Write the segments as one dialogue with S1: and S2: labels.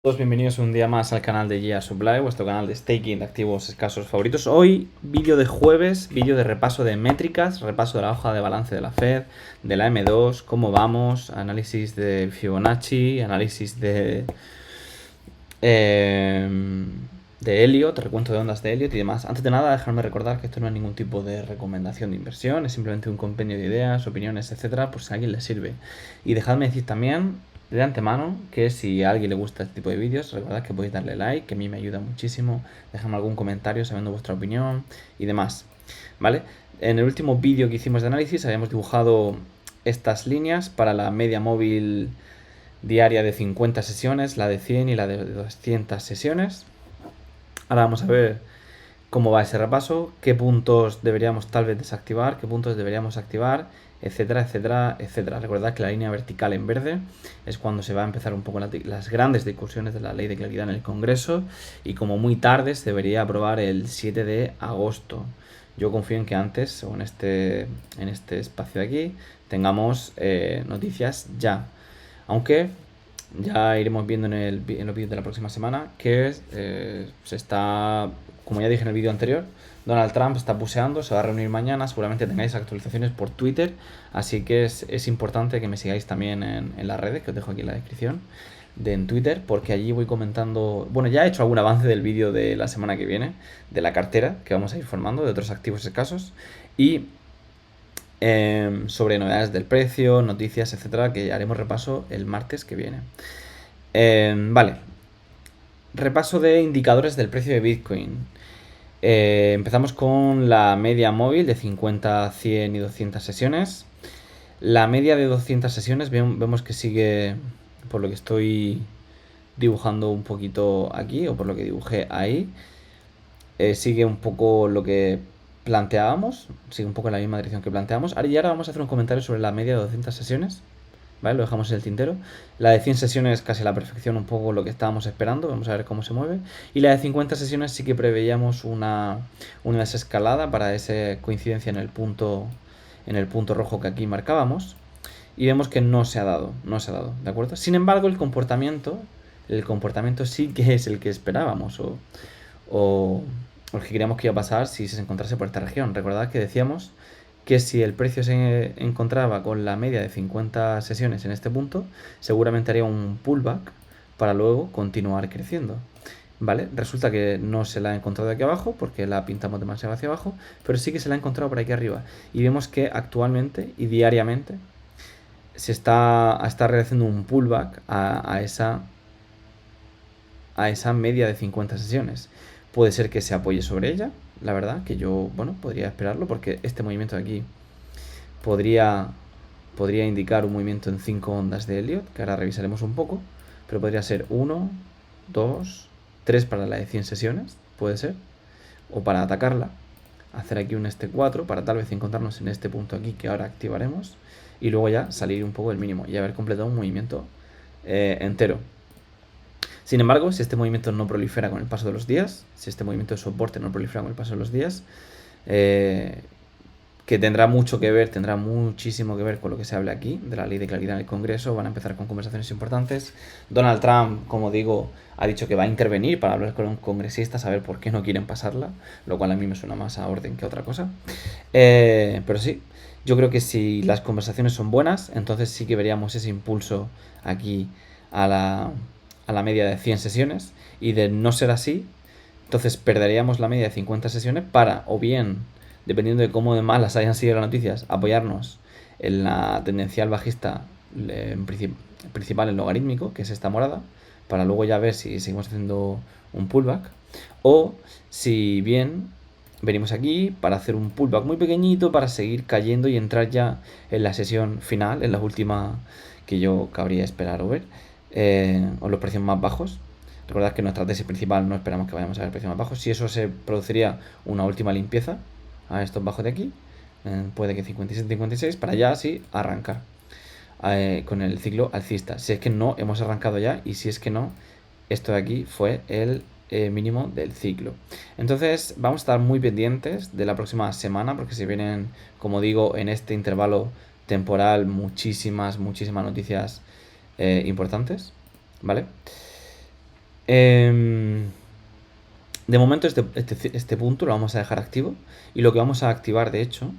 S1: Todos bienvenidos un día más al canal de Gia Supply, vuestro canal de staking de activos escasos favoritos. Hoy, vídeo de jueves, vídeo de repaso de métricas, repaso de la hoja de balance de la Fed, de la M2, cómo vamos, análisis de Fibonacci, análisis de Elliott, recuento de ondas de Elliott y demás. Antes de nada, dejadme recordar que esto no es ningún tipo de recomendación de inversión, es simplemente un compendio de ideas, opiniones, etcétera, por si a alguien le sirve. Y dejadme decir también de antemano que si a alguien le gusta este tipo de vídeos, recordad que podéis darle like, que a mí me ayuda muchísimo, dejadme algún comentario sabiendo vuestra opinión y demás, ¿vale? En el último vídeo que hicimos de análisis habíamos dibujado estas líneas para la media móvil diaria de 50 sesiones, la de 100 y la de 200 sesiones. Ahora vamos a ver cómo va ese repaso, qué puntos deberíamos tal vez desactivar, qué puntos deberíamos activar, etcétera, etcétera, etcétera. Recordad que la línea vertical en verde es cuando se va a empezar un poco las grandes discusiones de la ley de claridad en el Congreso y como muy tarde se debería aprobar el 7 de agosto. Yo confío en que antes o en este espacio de aquí tengamos noticias ya. Aunque ya iremos viendo en los vídeos de la próxima semana que se está, como ya dije en el vídeo anterior, Donald Trump está puseando, se va a reunir mañana, seguramente tengáis actualizaciones por Twitter, así que es importante que me sigáis también en las redes, que os dejo aquí en la descripción, en Twitter, porque allí voy comentando, bueno, ya he hecho algún avance del vídeo de la semana que viene, de la cartera, que vamos a ir formando, de otros activos escasos, y sobre novedades del precio, noticias, etcétera, que haremos repaso el martes que viene. Vale. Repaso de indicadores del precio de Bitcoin. Empezamos con la media móvil de 50, 100 y 200 sesiones. La media de 200 sesiones vemos que sigue, por lo que estoy dibujando un poquito aquí, o por lo que dibujé ahí, sigue un poco lo que planteábamos, sigue un poco en la misma dirección que planteamos. Y ahora vamos a hacer un comentario sobre la media de 200 sesiones, ¿vale? Lo dejamos en el tintero. La de 100 sesiones casi a la perfección, un poco lo que estábamos esperando, vamos a ver cómo se mueve. Y la de 50 sesiones sí que preveíamos una desescalada para esa coincidencia en el punto rojo que aquí marcábamos. Y vemos que no se ha dado, ¿de acuerdo? Sin embargo, el comportamiento sí que es el que esperábamos, o el que queríamos que iba a pasar si se encontrase por esta región. Recordad que decíamos que si el precio se encontraba con la media de 50 sesiones en este punto, seguramente haría un pullback para luego continuar creciendo, ¿vale? Resulta que no se la ha encontrado aquí abajo porque la pintamos demasiado hacia abajo, pero sí que se la ha encontrado por aquí arriba. Y vemos que actualmente y diariamente se está realizando un pullback a esa media de 50 sesiones. Puede ser que se apoye sobre ella, la verdad, que yo, bueno, podría esperarlo porque este movimiento de aquí podría indicar un movimiento en 5 ondas de Elliott, que ahora revisaremos un poco, pero podría ser 1, 2, 3 para la de 100 sesiones, puede ser, o para atacarla, hacer aquí un 4 para tal vez encontrarnos en este punto aquí que ahora activaremos y luego ya salir un poco del mínimo y haber completado un movimiento entero. Sin embargo, si este movimiento no prolifera con el paso de los días, si este movimiento de soporte no prolifera con el paso de los días, que tendrá muchísimo que ver con lo que se habla aquí, de la ley de claridad en el Congreso, van a empezar con conversaciones importantes. Donald Trump, como digo, ha dicho que va a intervenir para hablar con congresistas a ver por qué no quieren pasarla, lo cual a mí me suena más a orden que a otra cosa. Pero sí, yo creo que si las conversaciones son buenas, entonces sí que veríamos ese impulso aquí a la media de 100 sesiones, y de no ser así, entonces perderíamos la media de 50 sesiones para, o bien, dependiendo de cómo de malas hayan sido las noticias, apoyarnos en la tendencial bajista principal, el logarítmico, que es esta morada, para luego ya ver si seguimos haciendo un pullback, o si bien venimos aquí para hacer un pullback muy pequeñito para seguir cayendo y entrar ya en la sesión final, en la última que yo cabría esperar o ver, o los precios más bajos. Recordad que en nuestra tesis principal no esperamos que vayamos a ver precios más bajos. Si eso se produciría una última limpieza a estos bajos de aquí, puede que 57-56, para ya así arrancar con el ciclo alcista. Si es que no hemos arrancado ya, y si es que no, esto de aquí fue el mínimo del ciclo. Entonces vamos a estar muy pendientes de la próxima semana, porque se vienen, como digo, en este intervalo temporal muchísimas noticias importantes, ¿vale? Em, de momento este punto lo vamos a dejar activo. Y lo que vamos a activar, de hecho,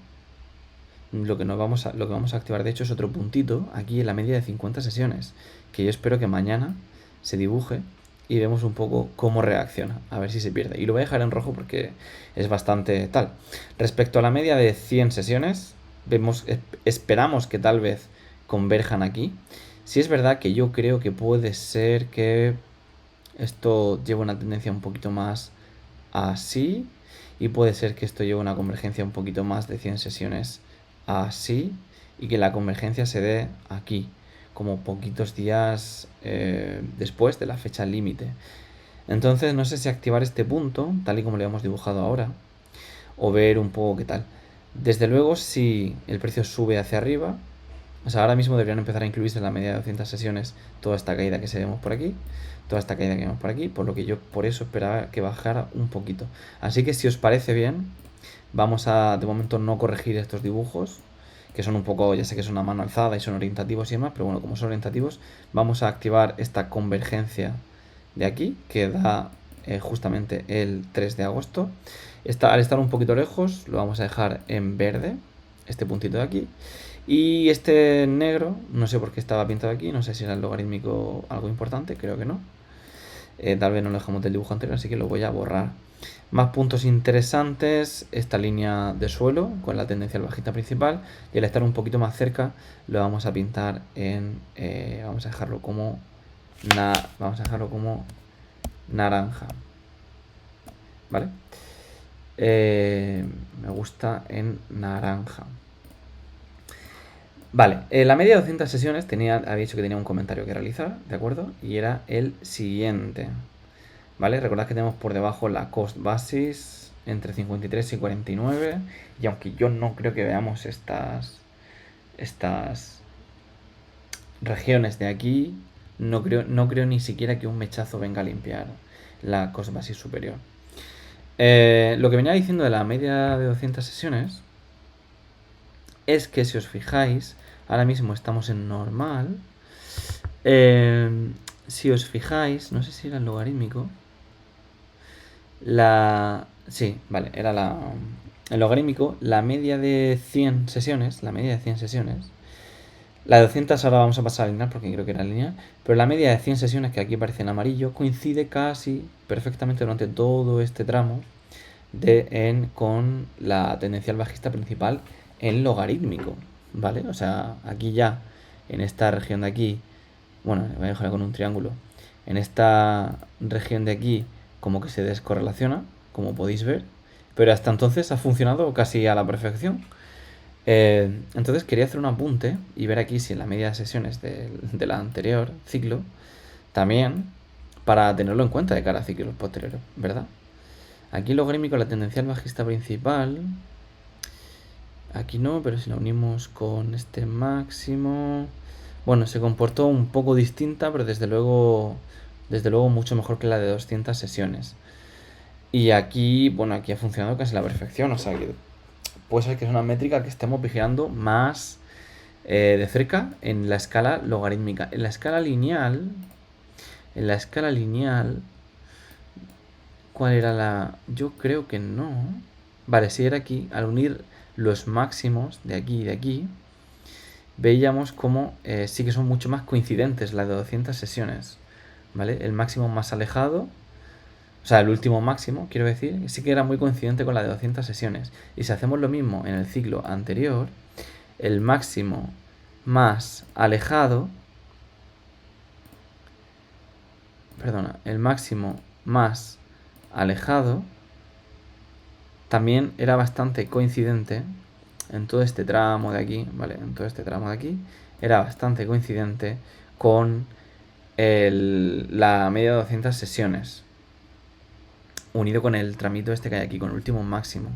S1: lo que vamos a activar, de hecho, es otro puntito aquí en la media de 50 sesiones. Que yo espero que mañana se dibuje y vemos un poco cómo reacciona. A ver si se pierde. Y lo voy a dejar en rojo porque es bastante tal. Respecto a la media de 100 sesiones, esperamos que tal vez converjan aquí. Si es verdad que yo creo que puede ser que esto lleve una tendencia un poquito más así. Y puede ser que esto lleve una convergencia un poquito más de 100 sesiones así. Y que la convergencia se dé aquí, como poquitos días después de la fecha límite. Entonces no sé si activar este punto, tal y como lo hemos dibujado ahora, o ver un poco qué tal. Desde luego, si el precio sube hacia arriba, o sea, ahora mismo deberían empezar a incluirse en la media de 200 sesiones toda esta caída que se vemos por aquí, toda esta caída que vemos por aquí, por lo que yo por eso esperaba que bajara un poquito. Así que si os parece bien, vamos a de momento no corregir estos dibujos, que son un poco, ya sé que es una mano alzada y son orientativos y demás, pero bueno, como son orientativos, vamos a activar esta convergencia de aquí, que da justamente el 3 de agosto. Al estar un poquito lejos, lo vamos a dejar en verde, este puntito de aquí. Y este negro, no sé por qué estaba pintado aquí, no sé si era el logarítmico algo importante, creo que no. Tal vez no lo dejamos del dibujo anterior, así que lo voy a borrar. Más puntos interesantes, esta línea de suelo con la tendencia bajista principal, y al estar un poquito más cerca lo vamos a pintar en, vamos a dejarlo como naranja, ¿vale? Me gusta en naranja. Vale, la media de 200 sesiones había dicho que tenía un comentario que realizar, ¿de acuerdo? Y era el siguiente, ¿vale? Recordad que tenemos por debajo la cost basis entre 53 y 49, y aunque yo no creo que veamos estas regiones de aquí, no creo ni siquiera que un mechazo venga a limpiar la cost basis superior. Lo que venía diciendo de la media de 200 sesiones es que si os fijáis, ahora mismo estamos en normal. Si os fijáis, no sé si era el logarítmico. Sí, vale, era el logarítmico, la media de 100 sesiones, la de 200 ahora vamos a pasar a lineal porque creo que era lineal, pero la media de 100 sesiones, que aquí aparece en amarillo, coincide casi perfectamente durante todo este tramo con la tendencial bajista principal en logarítmico, ¿vale? O sea, aquí ya, en esta región de aquí, bueno, voy a dejar con un triángulo, en esta región de aquí como que se descorrelaciona, como podéis ver, pero hasta entonces ha funcionado casi a la perfección. Entonces quería hacer un apunte y ver aquí si en la media de sesiones de la anterior ciclo también, para tenerlo en cuenta de cara a ciclos posteriores, ¿verdad? Aquí logarítmico la tendencial bajista principal, aquí no, pero si la unimos con este máximo, bueno, se comportó un poco distinta, pero desde luego mucho mejor que la de 200 sesiones. Y aquí, bueno, aquí ha funcionado casi a la perfección, o sea que puede ser que es una métrica que estemos vigilando más de cerca en la escala logarítmica. En la escala lineal, ¿cuál era la...? Yo creo que no. Vale, si era aquí, al unir los máximos de aquí y de aquí, veíamos como sí que son mucho más coincidentes las de 200 sesiones, ¿vale? El máximo más alejado, o sea, el último máximo, quiero decir, sí que era muy coincidente con la de 200 sesiones. Y si hacemos lo mismo en el ciclo anterior, el máximo más alejado, el máximo más alejado también era bastante coincidente en todo este tramo de aquí, ¿vale? En todo este tramo de aquí era bastante coincidente con la media de 200 sesiones, unido con el tramito este que hay aquí, con el último máximo.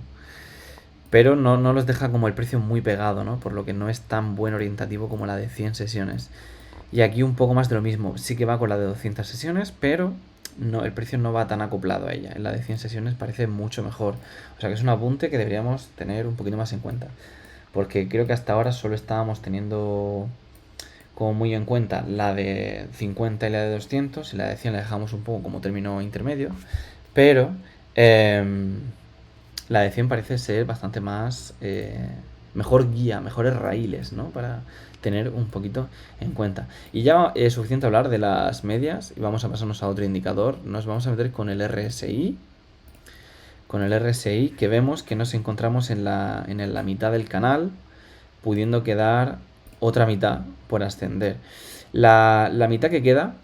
S1: Pero no los deja como el precio muy pegado, ¿no? Por lo que no es tan buen orientativo como la de 100 sesiones. Y aquí un poco más de lo mismo. Sí que va con la de 200 sesiones, pero no, el precio no va tan acoplado a ella. En la de 100 sesiones parece mucho mejor. O sea que es un apunte que deberíamos tener un poquito más en cuenta. Porque creo que hasta ahora solo estábamos teniendo como muy en cuenta la de 50 y la de 200, y la de 100 la dejamos un poco como término intermedio, pero la de 100 parece ser bastante más mejor guía, mejores raíles, ¿no? Para tener un poquito en cuenta. Y ya es suficiente hablar de las medias y vamos a pasarnos a otro indicador. Nos vamos a meter con el RSI. Con el RSI, que vemos que nos encontramos en la mitad del canal, pudiendo quedar otra mitad por ascender. La mitad que queda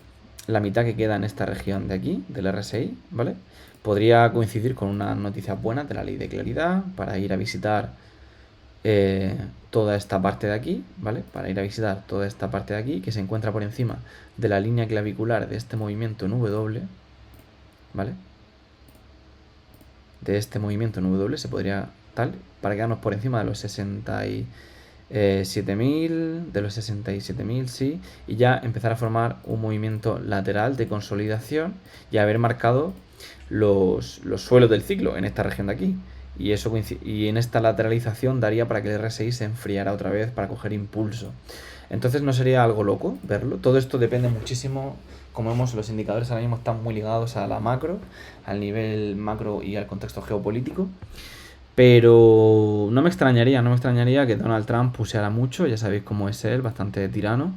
S1: en esta región de aquí, del RSI, ¿vale? Podría coincidir con una noticia buena de la ley de claridad para ir a visitar toda esta parte de aquí, ¿vale? Para ir a visitar toda esta parte de aquí, que se encuentra por encima de la línea clavicular de este movimiento en W, ¿vale? De este movimiento en W se podría tal, para quedarnos por encima de los 67.000, de los 67.000, sí, y ya empezar a formar un movimiento lateral de consolidación y haber marcado los suelos del ciclo en esta región de aquí. Y eso y en esta lateralización daría para que el RSI se enfriara otra vez para coger impulso. Entonces no sería algo loco verlo. Todo esto depende muchísimo. Como vemos, los indicadores ahora mismo están muy ligados a la macro, al nivel macro y al contexto geopolítico. Pero no me extrañaría que Donald Trump pusiera mucho, ya sabéis cómo es él, bastante tirano.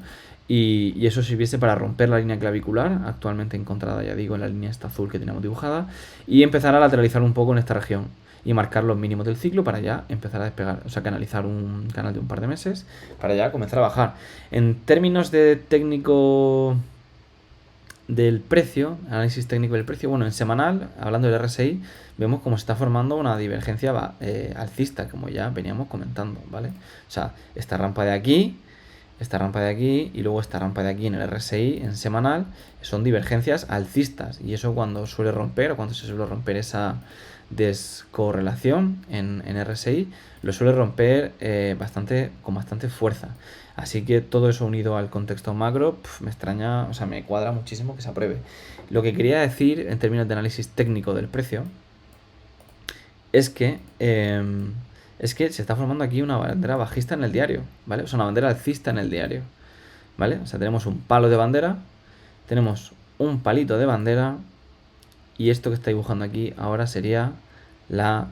S1: Y eso sirviese para romper la línea clavicular, actualmente encontrada, ya digo, en la línea esta azul que tenemos dibujada, y empezar a lateralizar un poco en esta región y marcar los mínimos del ciclo para ya empezar a despegar, o sea, canalizar un canal de un par de meses para ya comenzar a bajar. En términos de técnico del precio, análisis técnico del precio, bueno, en semanal, hablando del RSI, vemos cómo se está formando una divergencia alcista, como ya veníamos comentando, ¿vale? O sea, esta rampa de aquí y luego esta rampa de aquí en el RSI en semanal son divergencias alcistas, y eso cuando suele romper, o cuando se suele romper esa descorrelación en RSI, lo suele romper con bastante fuerza. Así que todo eso unido al contexto macro, me extraña, o sea, me cuadra muchísimo que se apruebe. Lo que quería decir en términos de análisis técnico del precio es que se está formando aquí una bandera bajista en el diario, ¿vale? O sea, una bandera alcista en el diario, ¿vale? O sea, tenemos un palo de bandera, tenemos un palito de bandera, y esto que está dibujando aquí ahora sería la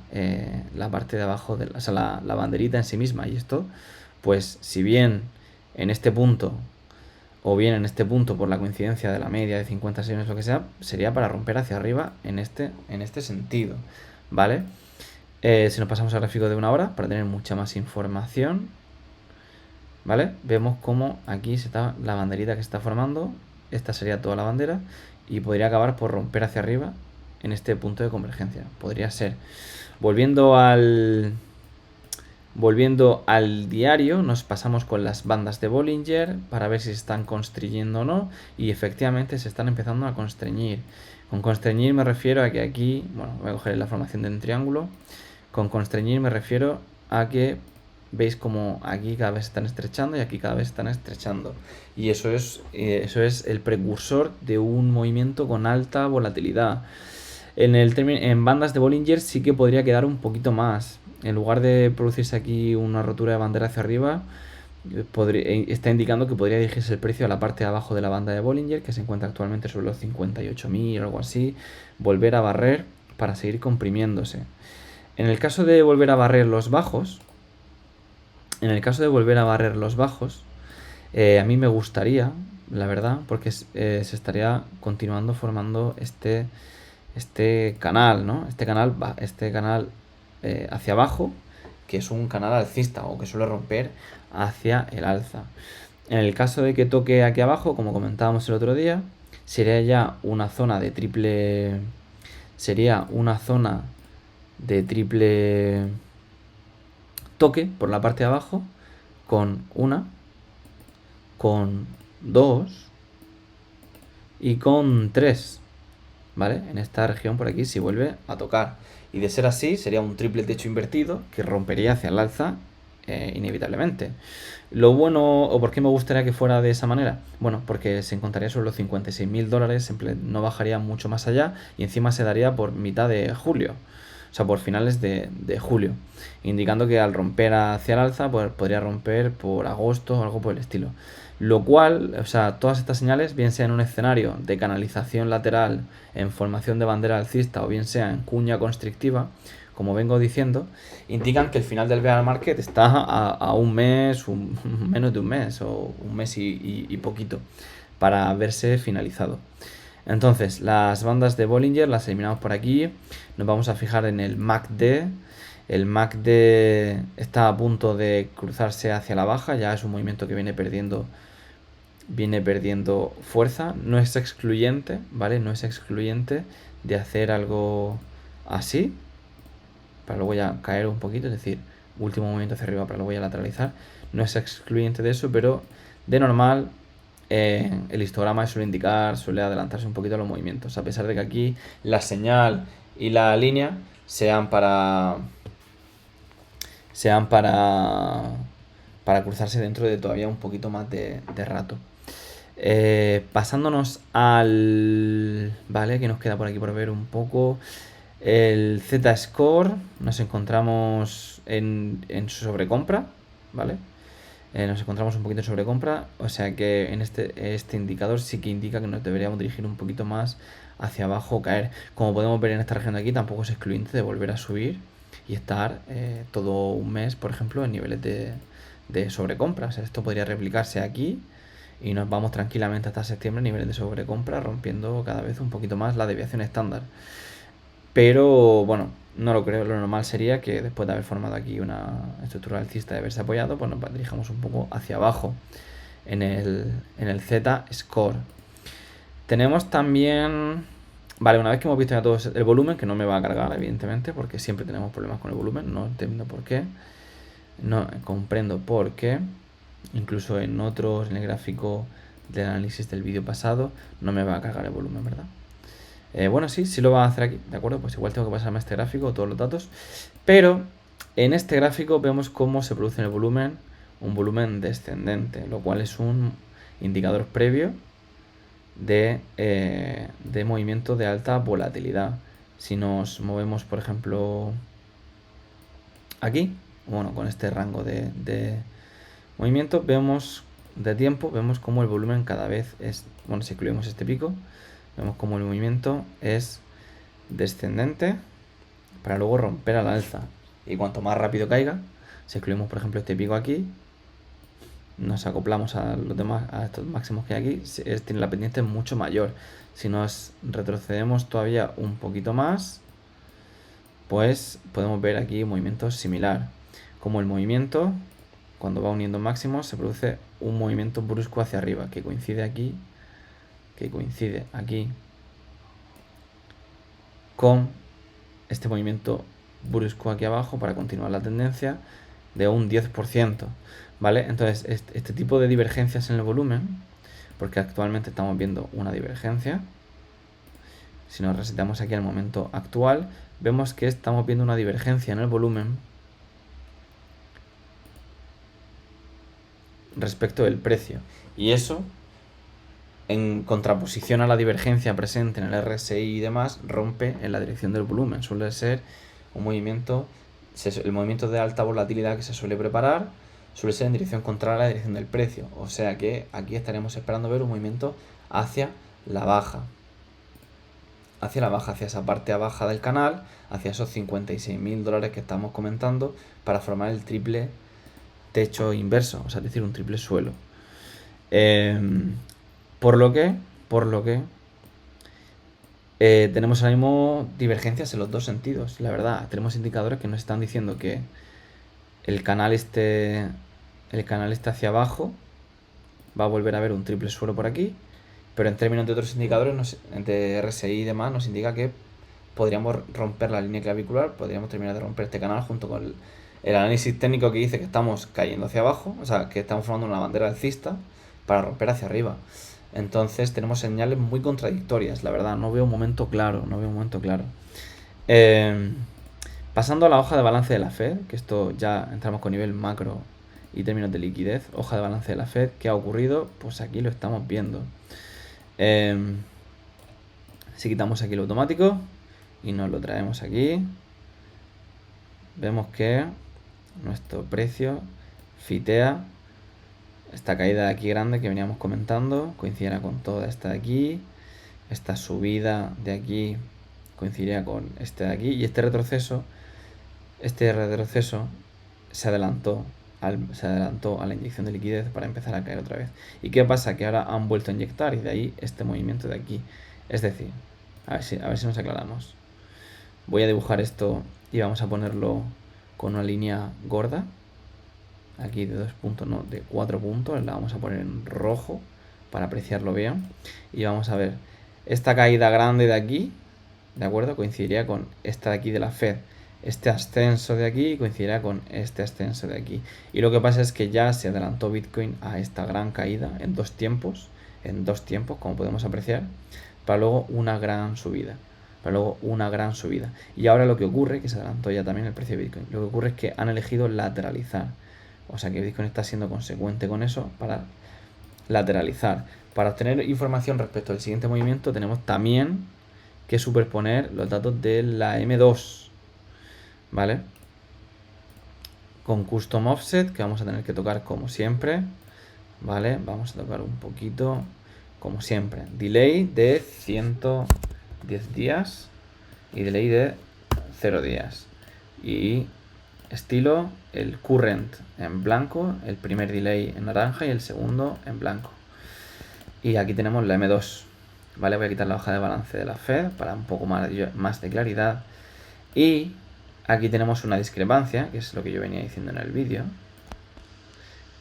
S1: parte de abajo, o sea, la banderita en sí misma. Y esto, pues, si bien en este punto, o bien en este punto por la coincidencia de la media de 50 sesiones, lo que sea, sería para romper hacia arriba en este sentido, ¿vale? Si nos pasamos al gráfico de una hora, para tener mucha más información, ¿vale? Vemos cómo aquí se está la banderita que se está formando. Esta sería toda la bandera y podría acabar por romper hacia arriba en este punto de convergencia. Podría ser. Volviendo al diario, nos pasamos con las bandas de Bollinger para ver si se están constriñendo o no, y efectivamente se están empezando a constreñir. Con constreñir me refiero a que aquí, bueno, voy a coger la formación de un triángulo. Con constreñir me refiero a que veis como aquí cada vez se están estrechando y aquí cada vez se están estrechando. Y eso es el precursor de un movimiento con alta volatilidad. En bandas de Bollinger sí que podría quedar un poquito más. En lugar de producirse aquí una rotura de bandera hacia arriba, está indicando que podría dirigirse el precio a la parte de abajo de la banda de Bollinger, que se encuentra actualmente sobre los 58.000 o algo así, volver a barrer para seguir comprimiéndose. En el caso de volver a barrer los bajos, a mí me gustaría, la verdad, porque se estaría continuando formando este canal, ¿no? Este canal hacia abajo, que es un canal alcista o que suele romper hacia el alza. En el caso de que toque aquí abajo, como comentábamos el otro día, sería ya una zona de triple toque por la parte de abajo, con 1, con 2 y con 3, ¿vale? En esta región por aquí si vuelve a tocar. Y de ser así, sería un triple techo invertido que rompería hacia el alza inevitablemente. Lo bueno, o por qué me gustaría que fuera de esa manera, bueno, porque se encontraría sobre los $56.000, no bajaría mucho más allá y encima se daría por mitad de julio. O sea, por finales de julio, indicando que al romper hacia el alza, pues podría romper por agosto o algo por el estilo. Lo cual, o sea, todas estas señales, bien sea en un escenario de canalización lateral en formación de bandera alcista o bien sea en cuña constrictiva, como vengo diciendo, indican que el final del bear market está a un mes, menos de un mes o un mes y poquito para verse finalizado. Entonces, las bandas de Bollinger las eliminamos por aquí. Nos vamos a fijar en el MACD. El MACD está a punto de cruzarse hacia la baja. Ya es un movimiento que viene perdiendo fuerza. No es excluyente, ¿vale? No es excluyente de hacer algo así. Para luego ya caer un poquito. Es decir, último movimiento hacia arriba para luego ya lateralizar. No es excluyente de eso, pero de normal el histograma suele adelantarse un poquito a los movimientos, a pesar de que aquí la señal y la línea sean para cruzarse dentro de todavía un poquito más de rato. Pasándonos al... Vale, que nos queda por aquí por ver un poco. El Z-Score, nos encontramos en su sobrecompra, ¿vale? Nos encontramos un poquito en sobrecompra, o sea que en este indicador sí que indica que nos deberíamos dirigir un poquito más hacia abajo o caer. Como podemos ver en esta región de aquí, tampoco es excluyente de volver a subir y estar todo un mes, por ejemplo, en niveles de sobrecompra. O sea, esto podría replicarse aquí y nos vamos tranquilamente hasta septiembre en niveles de sobrecompra, rompiendo cada vez un poquito más la desviación estándar. Pero bueno, no lo creo. Lo normal sería que después de haber formado aquí una estructura alcista y haberse apoyado, pues nos dirijamos un poco hacia abajo en el Z-Score. Tenemos también... Vale, una vez que hemos visto ya todo el volumen, que no me va a cargar, evidentemente, porque siempre tenemos problemas con el volumen, no entiendo por qué. No comprendo por qué. Incluso en el gráfico del análisis del vídeo pasado, no me va a cargar el volumen, ¿verdad? Bueno, sí lo va a hacer aquí, ¿de acuerdo? Pues igual tengo que pasarme a este gráfico, todos los datos. Pero en este gráfico vemos cómo se produce en el volumen un volumen descendente, lo cual es un indicador previo de movimiento de alta volatilidad. Si nos movemos, por ejemplo, aquí, bueno, con este rango de movimiento, vemos de tiempo, vemos cómo el volumen cada vez es, bueno, si incluimos este pico, vemos como el movimiento es descendente para luego romper al alza. Y cuanto más rápido caiga, si excluimos por ejemplo este pico aquí, nos acoplamos a los demás, a estos máximos que hay aquí, tiene la pendiente mucho mayor. Si nos retrocedemos todavía un poquito más, pues podemos ver aquí un movimiento similar. Como el movimiento, cuando va uniendo máximos, se produce un movimiento brusco hacia arriba, que coincide aquí con este movimiento brusco aquí abajo para continuar la tendencia de un 10%, ¿vale? Entonces, este tipo de divergencias en el volumen, porque actualmente estamos viendo una divergencia, si nos resetamos aquí al momento actual, vemos que estamos viendo una divergencia en el volumen respecto del precio. Y eso, en contraposición a la divergencia presente en el RSI y demás, rompe en la dirección del volumen. Suele ser un movimiento, el movimiento de alta volatilidad que se suele preparar, suele ser en dirección contraria a la dirección del precio. O sea que aquí estaremos esperando ver un movimiento hacia la baja. Hacia esa parte baja del canal, hacia esos $56.000 que estamos comentando, para formar el triple techo inverso, o sea, es decir, un triple suelo. Por lo que tenemos ahora mismo divergencias en los dos sentidos. La verdad, tenemos indicadores que nos están diciendo que el canal esté hacia abajo, va a volver a haber un triple suelo por aquí, pero en términos de otros indicadores de RSI y demás, nos indica que podríamos romper la línea clavicular, podríamos terminar de romper este canal junto con el análisis técnico que dice que estamos cayendo hacia abajo, o sea, que estamos formando una bandera alcista para romper hacia arriba. Entonces tenemos señales muy contradictorias, la verdad, no veo un momento claro, Pasando a la hoja de balance de la Fed, que esto ya entramos con nivel macro y términos de liquidez, hoja de balance de la Fed, ¿qué ha ocurrido? Pues aquí lo estamos viendo. Si quitamos aquí lo automático y nos lo traemos aquí, vemos que nuestro precio fitea esta caída de aquí grande que veníamos comentando coincidiera con toda esta de aquí, esta subida de aquí coincidiría con este de aquí, y este retroceso se adelantó a la inyección de liquidez para empezar a caer otra vez. ¿Y qué pasa? Que ahora han vuelto a inyectar, y de ahí este movimiento de aquí. Es decir, a ver si nos aclaramos. Voy a dibujar esto y vamos a ponerlo con una línea gorda. Aquí de 2 puntos, no, de 4 puntos. La vamos a poner en rojo para apreciarlo bien. Y vamos a ver, esta caída grande de aquí, ¿de acuerdo? Coincidiría con esta de aquí de la Fed. Este ascenso de aquí coincidirá con este ascenso de aquí. Y lo que pasa es que ya se adelantó Bitcoin a esta gran caída en dos tiempos, como podemos apreciar, para luego una gran subida. Y ahora lo que ocurre, que se adelantó ya también el precio de Bitcoin, lo que ocurre es que han elegido lateralizar. O sea que Bitcoin está siendo consecuente con eso para lateralizar. Para obtener información respecto al siguiente movimiento tenemos también que superponer los datos de la M2, ¿vale? Con Custom Offset, que vamos a tener que tocar como siempre, ¿vale? Vamos a tocar un poquito como siempre. Delay de 110 días y delay de 0 días. Y estilo, el current en blanco, el primer delay en naranja y el segundo en blanco. Y aquí tenemos la M2, ¿vale? Voy a quitar la hoja de balance de la Fed para un poco más de claridad. Y aquí tenemos una discrepancia, que es lo que yo venía diciendo en el vídeo,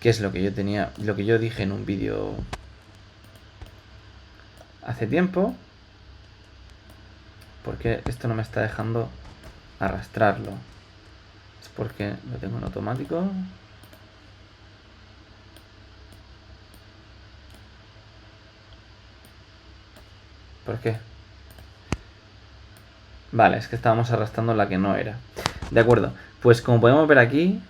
S1: que es lo que yo dije en un vídeo hace tiempo. Porque esto no me está dejando arrastrarlo. Es porque lo tengo en automático. ¿Por qué? Vale, es que estábamos arrastrando la que no era. De acuerdo, pues como podemos ver aquí,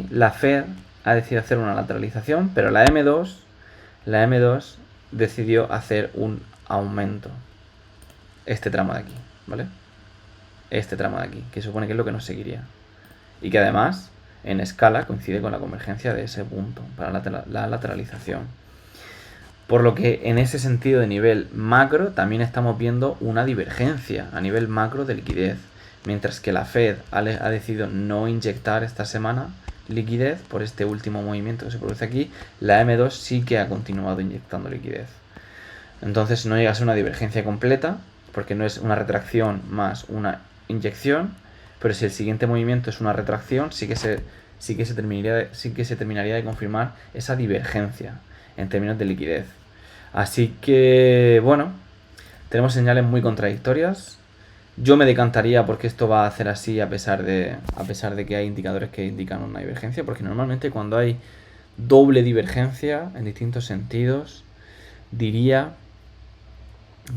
S1: la Fed ha decidido hacer una lateralización, pero la M2 decidió hacer un aumento. Este tramo de aquí, ¿vale? Este tramo de aquí, que supone que es lo que nos seguiría. Y que además, en escala, coincide con la convergencia de ese punto para la lateralización. Por lo que en ese sentido de nivel macro también estamos viendo una divergencia a nivel macro de liquidez. Mientras que la Fed ha decidido no inyectar esta semana liquidez por este último movimiento que se produce aquí, la M2 sí que ha continuado inyectando liquidez. Entonces no llega a ser una divergencia completa, porque no es una retracción más una inyección, pero si el siguiente movimiento es una retracción, sí que se terminaría de confirmar esa divergencia en términos de liquidez. Así que, bueno, tenemos señales muy contradictorias. Yo me decantaría porque esto va a hacer así a pesar de que hay indicadores que indican una divergencia, porque normalmente cuando hay doble divergencia en distintos sentidos, diría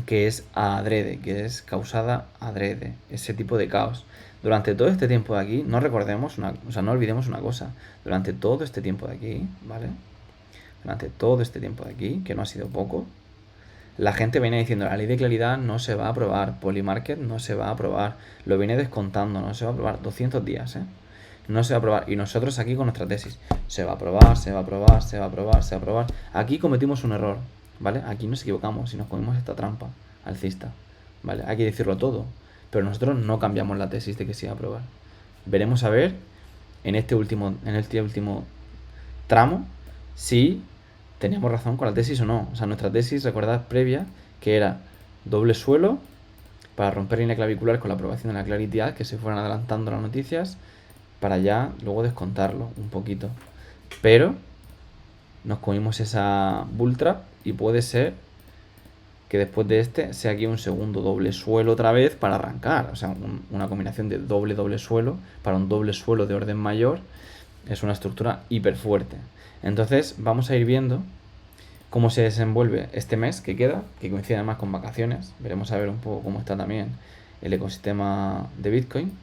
S1: que es adrede, que es causada adrede, ese tipo de caos. Durante todo este tiempo de aquí, no olvidemos una cosa, durante todo este tiempo de aquí, ¿vale? Durante todo este tiempo de aquí, que no ha sido poco, la gente viene diciendo, la ley de claridad no se va a aprobar, Polymarket no se va a aprobar, lo viene descontando, no se va a aprobar, 200 días, no se va a aprobar. Y nosotros aquí con nuestra tesis, se va a aprobar, se va a aprobar, se va a aprobar, se va a aprobar. Aquí cometimos un error, ¿vale? Aquí nos equivocamos y nos comimos esta trampa alcista, ¿vale? Hay que decirlo todo, pero nosotros no cambiamos la tesis de que se iba a aprobar. Veremos a ver en este último tramo si teníamos razón con la tesis o no. O sea, nuestra tesis, recordad, previa, que era doble suelo para romper línea clavicular con la aprobación de la Clarity Act, que se fueran adelantando las noticias para ya luego descontarlo un poquito. Pero nos comimos esa bull trap y puede ser que después de este sea aquí un segundo doble suelo otra vez para arrancar. O sea, una combinación de doble suelo para un doble suelo de orden mayor es una estructura hiper fuerte. Entonces vamos a ir viendo cómo se desenvuelve este mes que queda, que coincide además con vacaciones. Veremos a ver un poco cómo está también el ecosistema de Bitcoin.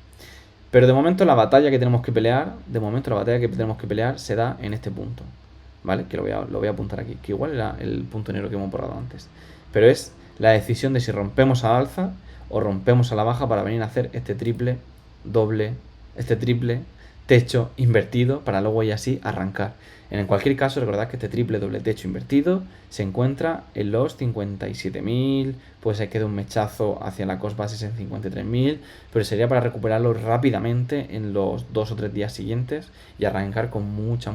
S1: Pero de momento la batalla que tenemos que pelear, se da en este punto, ¿vale? Que lo voy a apuntar aquí, que igual era el punto negro que hemos borrado antes. Pero es la decisión de si rompemos a alza o rompemos a la baja para venir a hacer este triple techo invertido para luego y así arrancar. En cualquier caso, recordad que este triple doble techo invertido se encuentra en los 57.000, pues se queda un mechazo hacia la cost basis en 53.000, pero sería para recuperarlo rápidamente en los 2 o 3 días siguientes y arrancar con mucha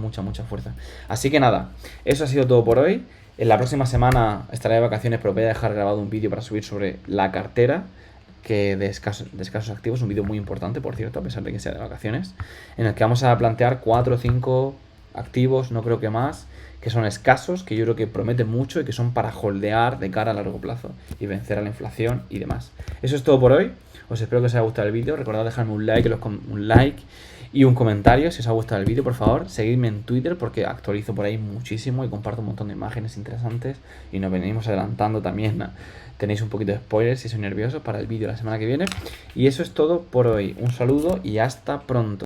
S1: fuerza. Así que nada, eso ha sido todo por hoy. En la próxima semana estaré de vacaciones, pero voy a dejar grabado un vídeo para subir sobre la cartera que de escasos activos, un vídeo muy importante, por cierto, a pesar de que sea de vacaciones, en el que vamos a plantear 4 o 5 activos, no creo que más, que son escasos, que yo creo que prometen mucho y que son para holdear de cara a largo plazo y vencer a la inflación y demás. Eso es todo por hoy. Os espero que os haya gustado el vídeo. Recordad dejarme un like y un comentario si os ha gustado el vídeo, por favor. Seguidme en Twitter porque actualizo por ahí muchísimo y comparto un montón de imágenes interesantes y nos venimos adelantando también. Tenéis un poquito de spoilers si sois nerviosos para el vídeo la semana que viene. Y eso es todo por hoy. Un saludo y hasta pronto.